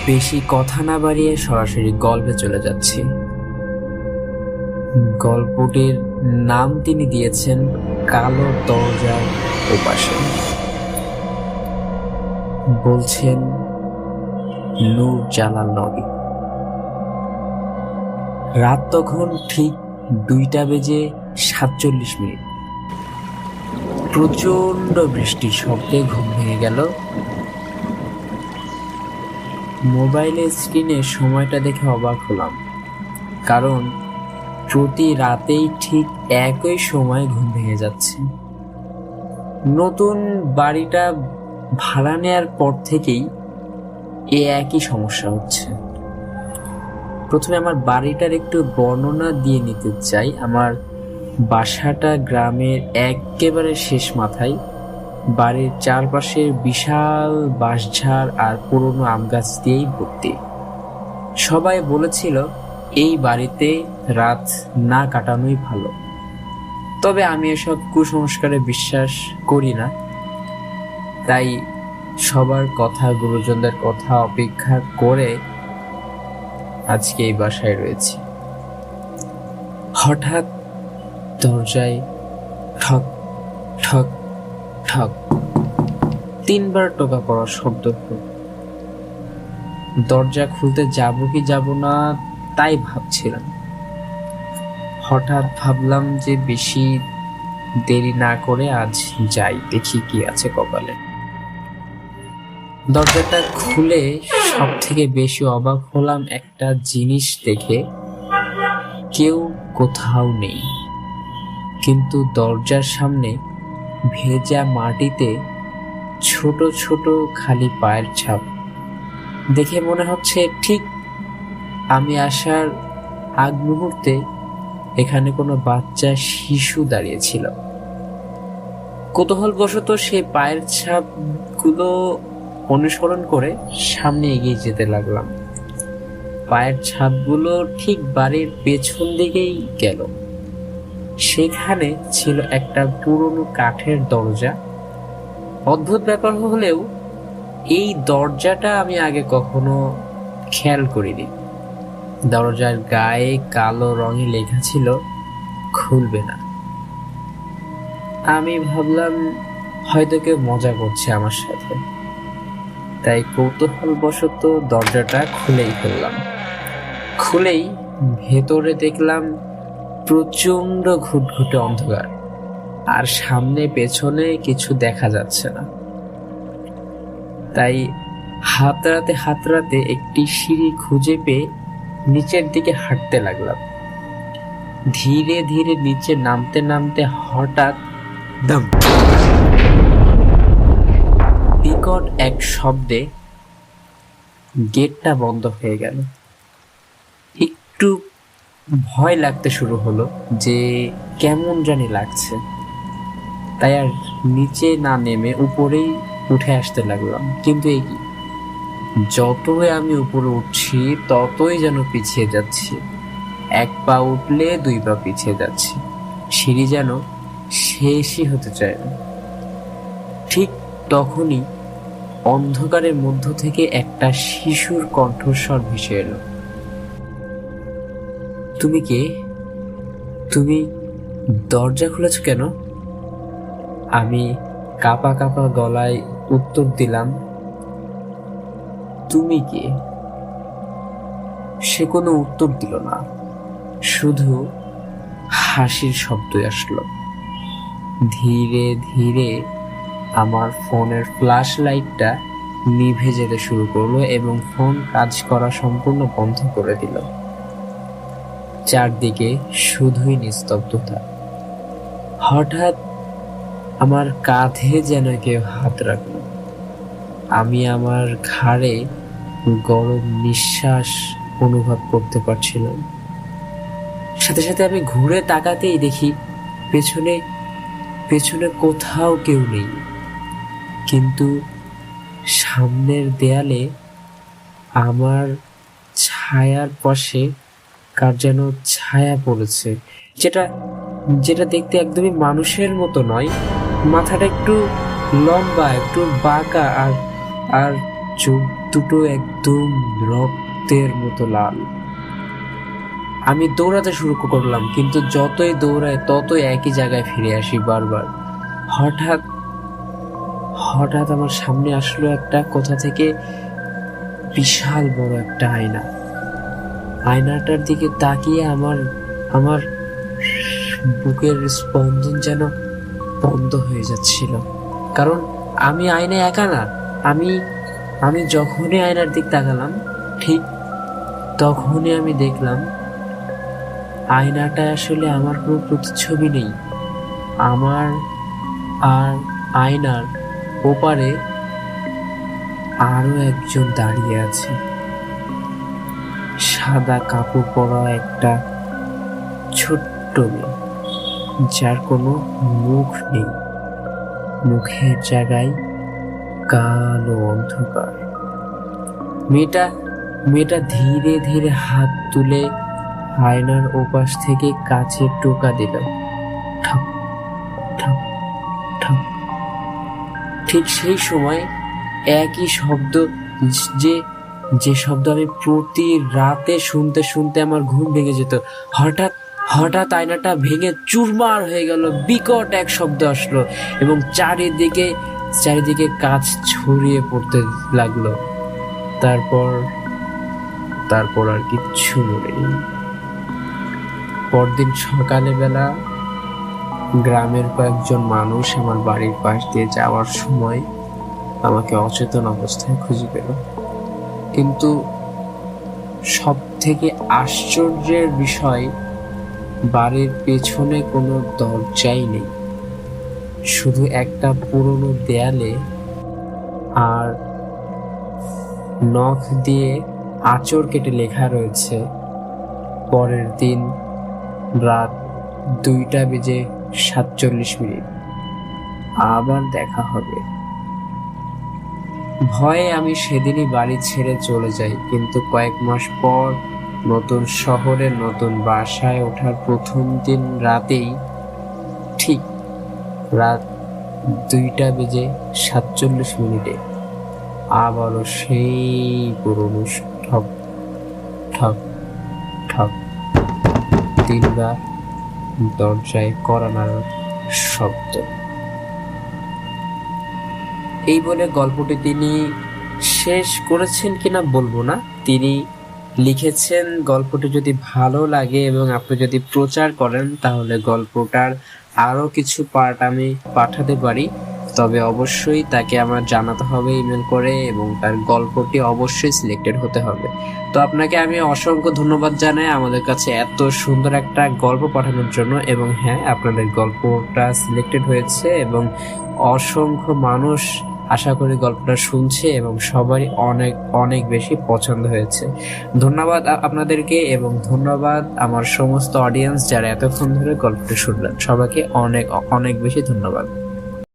বেশি কথা না বাড়িয়ে সরাসরি গল্পে চলে যাচ্ছি। গল্পটির নাম তিনি দিয়েছেন কালো দরজার ওপাশে। বলছেন নূর জালাল নবী। রাত তখন ঠিক 2:47। প্রচন্ড বৃষ্টির শব্দে ঘুম ভেঙে গেল। মোবাইলের স্ক্রিনে সময়টা দেখে অবাক হলাম, কারণ প্রতি রাতেই ঠিক একই সময় ঘুম ভেঙে যাচ্ছে। নতুন বাড়িটা ভাড়া নেয়ার পর থেকেই একই সমস্যা হচ্ছে। প্রথমে আমার বাড়িটার একটু বর্ণনা দিয়ে নিতে চাই। আমার বাসাটা গ্রামের একেবারে শেষ মাথায়। বাড়ির চারপাশে বিশাল বাঁশঝাড় আর পুরনো আম গাছ দিয়েই ভর্তি। সবাই বলেছিল এই বাড়িতে রাত না কাটানোই ভালো, তবে আমি এসব কুসংস্কারে বিশ্বাস করি না। তাই সবার কথা, গুরুজনদের কথা অপেক্ষা করে আজকে এই বাসায় রয়েছি। হঠাৎ দরজায় ঠক ঠক ঠক 3বার টোকা পড়ার শব্দ হলো। দরজা খুলতে যাব কি যাব না তাই ভাবছিলাম। হঠাৎ ভাবলাম যে বেশি দেরি না করে আজ যাই, দেখি কি আছে কপালে। দরজাটা খুলে সব থেকে বেশি অবাক হলাম একটা জিনিস দেখে। কেউ কোথাও নেই, কিন্তু দরজার সামনে ভেজা মাটিতে ছোট ছোট খালি পায়ের ছাপ। দেখে মনে হচ্ছে ঠিক আমি আসার আগ মুহূর্তে এখানে কোনো বাচ্চা শিশু দাঁড়িয়েছিল। কৌতূহলবশত সেই পায়ের ছাপগুলো অনুসরণ করে সামনে এগিয়ে যেতে লাগলাম। পায়ের ছাপগুলো ঠিক বাড়ির পেছন দিকেই গেল। সেখানে ছিল একটা পুরনো কাঠের দরজা। অদ্ভুত ব্যাপার হলেও এই দরজাটা আমি আগে কখনো খেয়াল করিনি। দরজার গায়ে কালো রঙে লেখা ছিল খুলবে না। আমি ভাবলাম হয়তো কেউ মজা করছে আমার সাথে, তাই কৌতূহলবশত দরজাটা খুলেই ফেললাম। খুলেই ভেতরে দেখলাম প্রচন্ড ঘুটঘুটে অন্ধকার, আর সামনে পেছনে কিছু দেখা যাচ্ছে না। তাই হাতড়াতে একটি সিঁড়ি খুঁজে পেয়ে নিচের দিকে হাঁটতে লাগলাম। ধীরে ধীরে নিচে নামতে নামতে হঠাৎ দম বিকট এক শব্দে গেটটা বন্ধ হয়ে গেল। একটু ভয় লাগতে শুরু হলো, যে কেমন জানি লাগছে। তাই আর নিচে না নেমে উপরেই উঠে আসতে লাগলাম। কিন্তু এই কি, যতই আমি উপরে উঠছি ততই যেন পিছিয়ে যাচ্ছি। 1 পা উঠলে 2 পা পিছিয়ে যাচ্ছি। সিঁড়ি যেন শেষই হতে চায় না। ঠিক তখনই অন্ধকারের মধ্য থেকে একটা শিশুর কণ্ঠস্বর ভেসে এলো। তুমি কে? তুমি দরজা খুলেছ কেন? আমি কাঁপা কাঁপা গলায় উত্তর দিলাম, তুমি কে? সে কোনো উত্তর দিল না, শুধু হাসির শব্দই আসলো। ধীরে ধীরে আমার ফোনের ফ্ল্যাশ লাইটটা নিভে যেতে শুরু করলো এবং ফোন কাজ করা সম্পূর্ণ বন্ধ করে দিল। চারদিকে শুধুই নিস্তব্ধতা। হঠাৎ আমার কাঁধে যেন কেউ হাত রাখলো। আমি আমার ঘাড়ে গরম নিঃশ্বাস অনুভব করতে পারছিলাম। সাথে সাথে আমি ঘুরে তাকাতেই দেখি পেছনে পেছনে কোথাও কেউ নেই, কিন্তু সামনের দেয়ালে আমার ছায়ার পাশে কার যেন ছায়া পড়েছে, যেটা যেটা দেখতে একদমই মানুষের মতো নয়। মাথাটা একটু লম্বা, একটু বাঁকা, আর চোখ দুটো একদম রক্তের মতো লাল। আমি দৌড়াতে শুরু করলাম, কিন্তু যতই দৌড়াই ততই একই জায়গায় ফিরে আসি বারবার। হঠাৎ হঠাৎ আমার সামনে আসলো একটা কোথা থেকে বিশাল বড় একটা আয়না। আয়নাটার দিকে তাকিয়ে আমার আমার বুকের স্পন্দন যেন বন্ধ হয়ে যাচ্ছিল। কারণ আমি আয়নায় একা না। আমি আমি যখনই আয়নার দিক তাকালাম, ঠিক তখনই আমি দেখলাম আয়নাটা আসলে আমার কোনো প্রতিচ্ছবি নেই। আমার আর আয়নার ওপারে আরো একজন দাঁড়িয়ে আছে, সাদা কাপড় পরা একটা ছোট্ট মেয়ে, যার কোনো মুখ নেই। মুখের জায়গায় কালো অন্ধকার। মেয়েটা মেয়েটা ধীরে ধীরে হাত তুলে আয়নার ওপাশ থেকে কাচের টোকা দিল। ঠক ঠক ঠক। ঠিক সেই সময় একই শব্দ, যে যে শব্দ আমি প্রতি রাতে শুনতে শুনতে আমার ঘুম ভেঙে যেত, হঠাৎ হঠাৎ আয়নাটা ভেঙে চুরমার হয়ে গেল। বিকট এক শব্দ আসলো এবং চারিদিকে চারিদিকে কাঁচ ছড়িয়ে পড়তে লাগলো। তারপর তারপর আর কিচ্ছু মনে নেই। পরদিন সকালে বেলা গ্রামের কয়েকজন মানুষ আমার বাড়ির পাশ দিয়ে যাওয়ার সময় আমাকে অচেতন অবস্থায় খুঁজে পেল। কিন্তু সব থেকে আশ্চর্যের বিষয়, বাড়ির পেছনে কোনো দরজাই নেই, শুধু একটা পুরনো দেয়ালে আর নখ দিয়ে আঁচড় কেটে লেখা রয়েছে, পরের দিন রাত 2:47 আবার দেখা হবে। ভয়ে আমি সেদিনই বাড়ি ছেড়ে চলে যাই। কিন্তু কয়েক মাস পর নতুন শহরে নতুন বাসায় ওঠার প্রথম দিন রাতেই, ঠিক রাত 2:47 আবারও সেই পুরনো ঠক ঠক ঠক, 3বার দরজায় কড়া নাড়ার শব্দ। এই বলে গল্পটি তিনি শেষ করেছেন কিনা বলবো না, তিনি লিখেছেন গল্পটি যদি ভালো লাগে এবং আপনি যদি প্রচার করেন তাহলে গল্পটার আরো কিছু পার্ট আমি পাঠাতে পারি। তবে অবশ্যই তাকে আমার জানাতে হবে ইমেল করে, এবং তার গল্পটি অবশ্যই সিলেক্টেড হতে হবে। তো আপনাকে আমি অসংখ্য ধন্যবাদ জানাই আমাদের কাছে এত সুন্দর একটা গল্প পাঠানোর জন্য। এবং হ্যাঁ, আপনাদের গল্পটা সিলেক্টেড হয়েছে এবং অসংখ্য মানুষ আশা করি গল্পটা শুনছে এবং সবারই অনেক অনেক বেশি পছন্দ হয়েছে। ধন্যবাদ আপনাদেরকে, এবং ধন্যবাদ আমার সমস্ত অডিয়েন্স যারা এতক্ষণ ধরে গল্পটা শুনলেন। সবাইকে অনেক অনেক বেশি ধন্যবাদ।